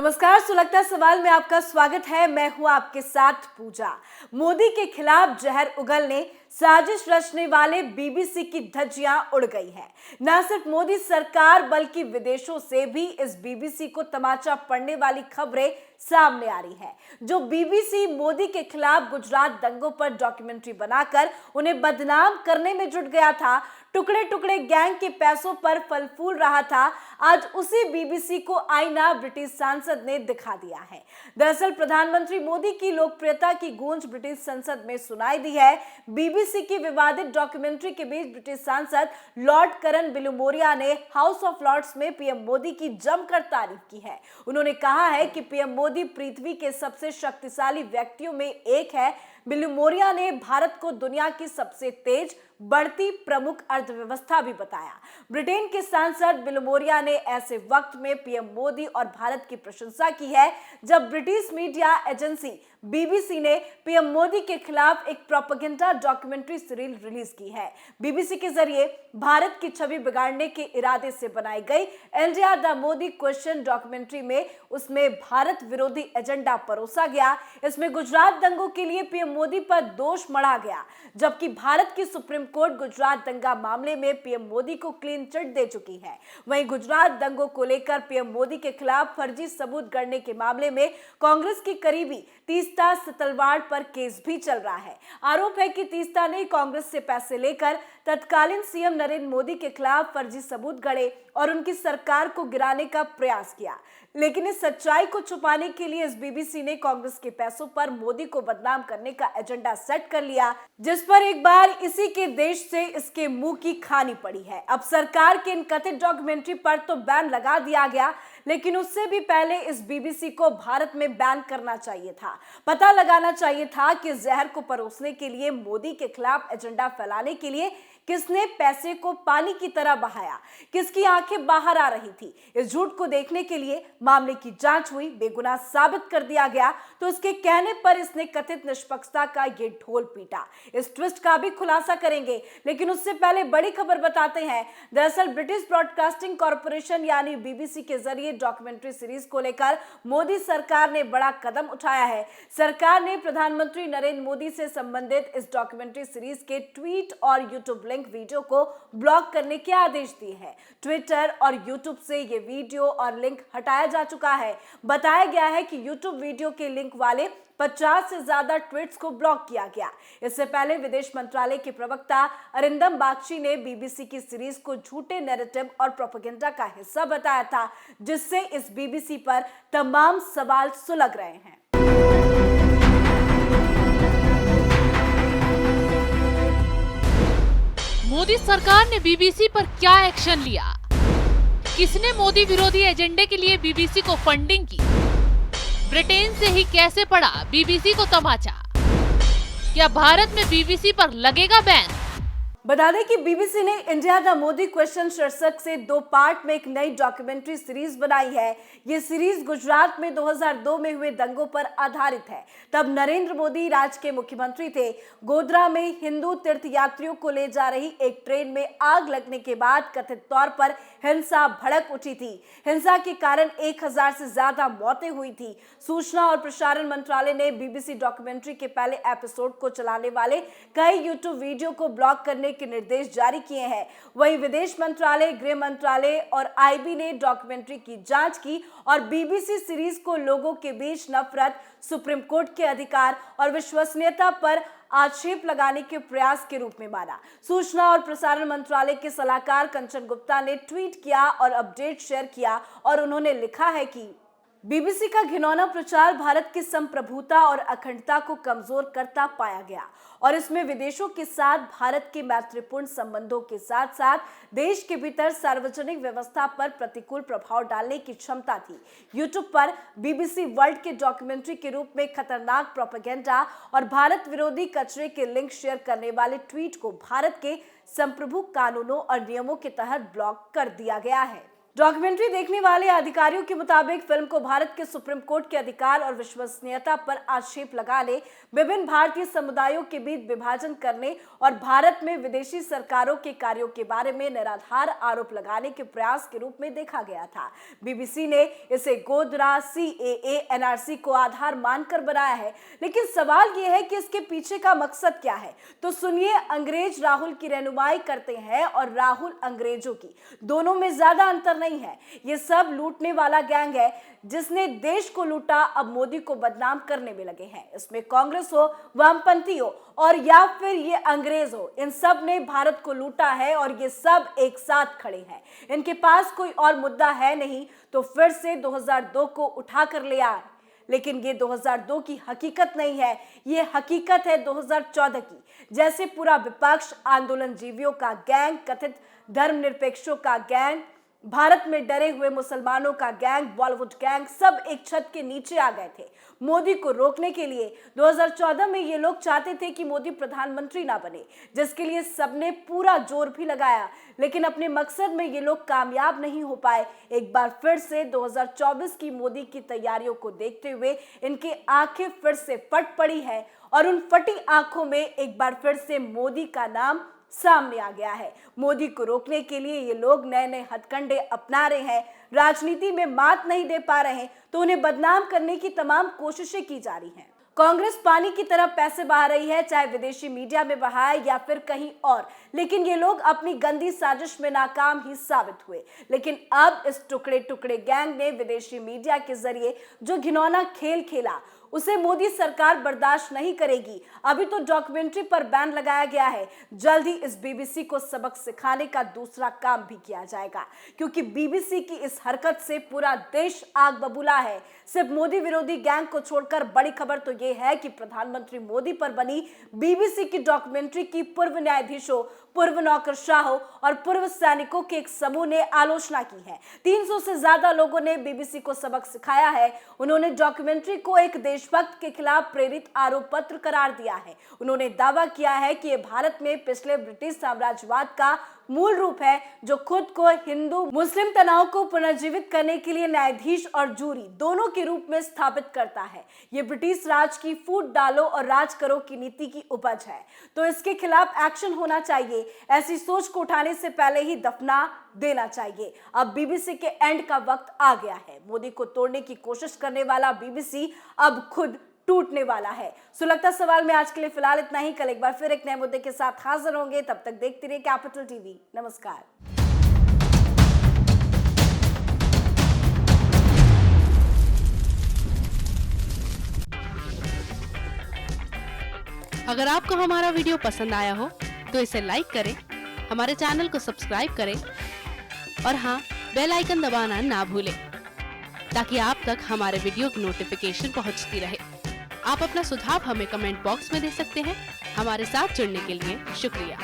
नमस्कार, सुलगता सवाल में आपका स्वागत है। मैं हूं आपके साथ पूजा। मोदी के खिलाफ जहर उगलने साजिश रचने वाले बीबीसी की धज्जियां उड़ गई हैं। न सिर्फ मोदी सरकार बल्कि विदेशों से भी इस बीबीसी को तमाचा पड़ने वाली खबरें सामने आ रही है। जो बीबीसी मोदी के खिलाफ गुजरात दंगों पर डॉक्यूमेंट्री बनाकर उन्हें बदनाम करने में जुट गया था, टुकड़े टुकड़े गैंग के पैसों पर फल फूल रहा था, आज उसी बीबीसी को आईना ब्रिटिश सांसद ने दिखा दिया है। दरअसल प्रधानमंत्री मोदी की लोकप्रियता की गूंज ब्रिटिश संसद में सुनाई दी है। बीबीसी की विवादित डॉक्यूमेंट्री के बीच ब्रिटिश सांसद लॉर्ड करन बिलुमोरिया ने हाउस ऑफ लॉर्ड्स में पीएम मोदी की जमकर तारीफ की है। उन्होंने कहा है कि पीएम मोदी पृथ्वी के सबसे शक्तिशाली व्यक्तियों में एक है। बिलुमोरिया ने भारत को दुनिया की सबसे तेज बढ़ती प्रमुख अर्थव्यवस्था भी बताया। ब्रिटेन के सांसद बिलुमोरिया ने ऐसे वक्त में पीएम मोदी और भारत की प्रशंसा की है जब ब्रिटिश मीडिया एजेंसी बीबीसी ने पीएम मोदी के खिलाफ एक प्रोपेगेंडा डॉक्यूमेंट्री सीरीज रिलीज की है। बीबीसी के जरिए भारत की छवि बिगाड़ने के इरादे से बनाई गई India the Modi question documentary में उसमें भारत विरोधी एजेंडा परोसा गया। इसमें गुजरात दंगों के लिए पीएम मोदी पर दोष मढ़ा गया, जबकि भारत की सुप्रीम कोर्ट गुजरात दंगा मामले में पीएम मोदी को क्लीन चिट दे चुकी है। वहीं गुजरात दंगों को लेकर पीएम मोदी के खिलाफ फर्जी सबूत गढ़ने के मामले में कांग्रेस की करीबी तीस्ता सितलवाड़ पर केस भी चल रहा है। आरोप है कि तीस्ता ने कांग्रेस से पैसे लेकर तत्कालीन सीएम नरेंद्र मोदी के खिलाफ फर्जी सबूत गढ़े और उनकी सरकार को गिराने का प्रयास किया। लेकिन इस सच्चाई को छुपाने के लिए इस बीबीसी ने कांग्रेस के पैसों पर मोदी को बदनाम करने का एजेंडा सेट कर लिया, जिस पर एक बार इसी के देश से इसके मुंह की खानी पड़ी है। अब सरकार के इन कथित डॉक्यूमेंट्री पर तो बैन लगा दिया गया, लेकिन उससे भी पहले इस बीबीसी को भारत में बैन करना चाहिए था। पता लगाना चाहिए था कि जहर को परोसने के लिए, मोदी के खिलाफ एजेंडा फैलाने के लिए किसने पैसे को पानी की तरह बहाया, किसकी आंखें बाहर आ रही थी। इस झूठ को देखने के लिए मामले की जांच हुई, बेगुनाह साबित कर दिया गया तो उसके कहने पर इसने कथित निष्पक्षता का ये ढोल पीटा। इस ट्विस्ट का भी खुलासा करेंगे, लेकिन उससे पहले बड़ी खबर बताते हैं। दरअसल ब्रिटिश ब्रॉडकास्टिंग कॉर्पोरेशन यानी बीबीसी के जरिए डॉक्यूमेंट्री सीरीज को लेकर मोदी सरकार ने बड़ा कदम उठाया है। सरकार ने प्रधानमंत्री नरेंद्र मोदी से संबंधित इस डॉक्यूमेंट्री सीरीज के ट्वीट और यूट्यूब लिंक वीडियो को ब्लॉक करने के आदेश दिए हैं। ट्विटर और यूट्यूब से ये वीडियो और लिंक हटाया जा चुका है। बताया गया है कि यूट्यूब वीडियो के लिंक वाले 50 से ज्यादा ट्वीट्स को ब्लॉक किया गया। इससे पहले विदेश मंत्रालय के प्रवक्ता अरिंदम बागची ने बीबीसी की सीरीज को झूठे नैरेटिव और प्रोपेगेंडा का हिस्सा बताया था, जिससे इस बीबीसी पर तमाम सवाल सुलग रहे हैं। मोदी सरकार ने बीबीसी पर क्या एक्शन लिया? किसने मोदी विरोधी एजेंडे के लिए बीबीसी को फंडिंग की? ब्रिटेन से ही कैसे पड़ा बीबीसी को तमाचा? क्या भारत में बीबीसी पर लगेगा बैन? बता दें कि बीबीसी ने इंडिया द मोदी क्वेश्चन शीर्षक से 2 पार्ट में एक नई डॉक्यूमेंट्री सीरीज बनाई है। ये सीरीज गुजरात में 2002 में हुए दंगों पर आधारित है। तब नरेंद्र मोदी राज्य के मुख्यमंत्री थे। गोधरा में हिंदू तीर्थयात्रियों को ले जा रही एक ट्रेन में आग लगने के बाद कथित तौर पर हिंसा भड़क उठी थी। हिंसा के कारण 1000 से ज्यादा मौतें हुई थी। सूचना और प्रसारण मंत्रालय ने बीबीसी डॉक्यूमेंट्री के पहले एपिसोड को चलाने वाले कई यूट्यूब वीडियो को ब्लॉक करने के निर्देश जारी किए हैं। वहीं विदेश मंत्रालय, गृह मंत्रालय और आईबी ने डॉक्यूमेंट्री की जांच की और बीबीसी सीरीज को लोगों के बीच नफरत, सुप्रीम कोर्ट के अधिकार और विश्वसनीयता पर आक्षेप लगाने के प्रयास के रूप में माना। सूचना और प्रसारण मंत्रालय के सलाहकार कंचन गुप्ता ने ट्वीट किया और अपडेट शेयर किया और उन्होंने लिखा है कि बीबीसी का घिनौना प्रचार भारत की संप्रभुता और अखंडता को कमजोर करता पाया गया और इसमें विदेशों के साथ भारत के मैत्रीपूर्ण संबंधों के साथ साथ देश के भीतर सार्वजनिक व्यवस्था पर प्रतिकूल प्रभाव डालने की क्षमता थी। यूट्यूब पर बीबीसी वर्ल्ड के डॉक्यूमेंट्री के रूप में खतरनाक प्रोपेगेंडा और भारत विरोधी कचरे के लिंक शेयर करने वाले ट्वीट को भारत के संप्रभु कानूनों और नियमों के तहत ब्लॉक कर दिया गया है। डॉक्यूमेंट्री देखने वाले अधिकारियों के मुताबिक फिल्म को भारत के सुप्रीम कोर्ट के अधिकार और विश्वसनीयता पर आक्षेप लगाने, विभिन्न भारतीय समुदायों के बीच विभाजन करने और भारत में विदेशी सरकारों के कार्यों के बारे में निराधार आरोप लगाने के प्रयास के रूप में देखा गया था। बीबीसी ने इसे गोधरा CAA NRC को आधार मानकर बनाया है, लेकिन सवाल यह है कि इसके पीछे का मकसद क्या है। तो सुनिए, अंग्रेज राहुल की रहनुमाई करते हैं और राहुल अंग्रेजों की, दोनों में ज्यादा अंतर नहीं है। ये सब लूटने वाला गैंग है जिसने देश को लूटा, अब मोदी को बदनाम करने में लगे हैं। इसमें कांग्रेस हो, वामपंथी हो और या फिर ये अंग्रेज हो, इन सब ने भारत को लूटा है और ये सब एक साथ खड़े हैं। इनके पास कोई और मुद्दा है नहीं तो फिर से 2002 को उठा कर ले आए, लेकिन ये 2002 की हकीकत नहीं है, ये हकीकत है 2014 की। जैसे पूरा विपक्ष, आंदोलन जीवियों का गैंग, कथित धर्मनिरपेक्षों का गैंग, भारत में डरे हुए मुसलमानों का गैंग, बॉलीवुड गैंग, सब एक छत के नीचे आ गए थे मोदी को रोकने के लिए। 2014 में ये लोग चाहते थे कि मोदी प्रधानमंत्री ना बने, जिसके लिए सबने पूरा जोर भी लगाया, लेकिन अपने मकसद में ये लोग कामयाब नहीं हो पाए। एक बार फिर से 2024 की मोदी की तैयारियों को देखते हुए इनकी आंखें फिर से फट पड़ी है और उन फटी आंखों में एक बार फिर से मोदी का नाम सामने आ गया है। मोदी को रोकने के लिए ये लोग नए नए हथकंडे अपना रहे हैं, राजनीति में मात नहीं दे पा रहे हैं तो उन्हें बदनाम करने की तमाम कोशिशें की जा रही हैं। कांग्रेस पानी की तरह पैसे बहा रही है, चाहे विदेशी मीडिया में बहाए या फिर कहीं और, लेकिन ये लोग अपनी गंदी साजिश में नाकाम ही साबित हुए। लेकिन अब इस टुकड़े टुकड़े गैंग ने विदेशी मीडिया के जरिए जो घिनौना खेल खेला, उसे मोदी सरकार बर्दाश्त नहीं करेगी। अभी तो डॉक्यूमेंट्री पर बैन लगाया गया है, जल्द ही इस बीबीसी को सबक सिखाने का दूसरा काम भी किया जाएगा, क्योंकि बीबीसी की इस हरकत से पूरा देश आग बबूला है। सिर्फ मोदी विरोधी गैंग को छोड़कर बड़ी खबर तो ये है कि प्रधानमंत्री मोदी पर बनी बीबीसी की डॉक्यूमेंट्री की पूर्व न्यायाधीशों, पूर्व नौकरशाहों और पूर्व सैनिकों के एक समूह ने आलोचना की है। 300 से ज्यादा लोगों ने बीबीसी को सबक सिखाया है। उन्होंने डॉक्यूमेंट्री को एक देशभक्त के खिलाफ प्रेरित आरोप पत्र करार दिया है। उन्होंने दावा किया है कि यह भारत में पिछले ब्रिटिश साम्राज्यवाद का मूल रूप है, जो खुद को हिंदू मुस्लिम तनाव को पुनर्जीवित करने के लिए न्यायाधीश और जूरी दोनों के रूप में स्थापित करता है। ये ब्रिटिश राज की फूट डालो और राज करो की नीति की उपज है, तो इसके खिलाफ एक्शन होना चाहिए। ऐसी सोच को उठाने से पहले ही दफना देना चाहिए। अब बीबीसी के एंड का वक्त आ गया है। मोदी को तोड़ने की कोशिश करने वाला बीबीसी अब खुद टूटने वाला है। सुलगता सवाल में आज के लिए फिलहाल इतना ही। कल एक बार फिर एक नए मुद्दे के साथ हाजिर होंगे, तब तक देखते रहिए कैपिटल टीवी। नमस्कार। अगर आपको हमारा वीडियो पसंद आया हो तो इसे लाइक करें, हमारे चैनल को सब्सक्राइब करें और हाँ, बेल आइकन दबाना ना भूलें ताकि आप तक हमारे वीडियो की नोटिफिकेशन पहुंचती रहे। आप अपना सुझाव हमें कमेंट बॉक्स में दे सकते हैं। हमारे साथ जुड़ने के लिए शुक्रिया।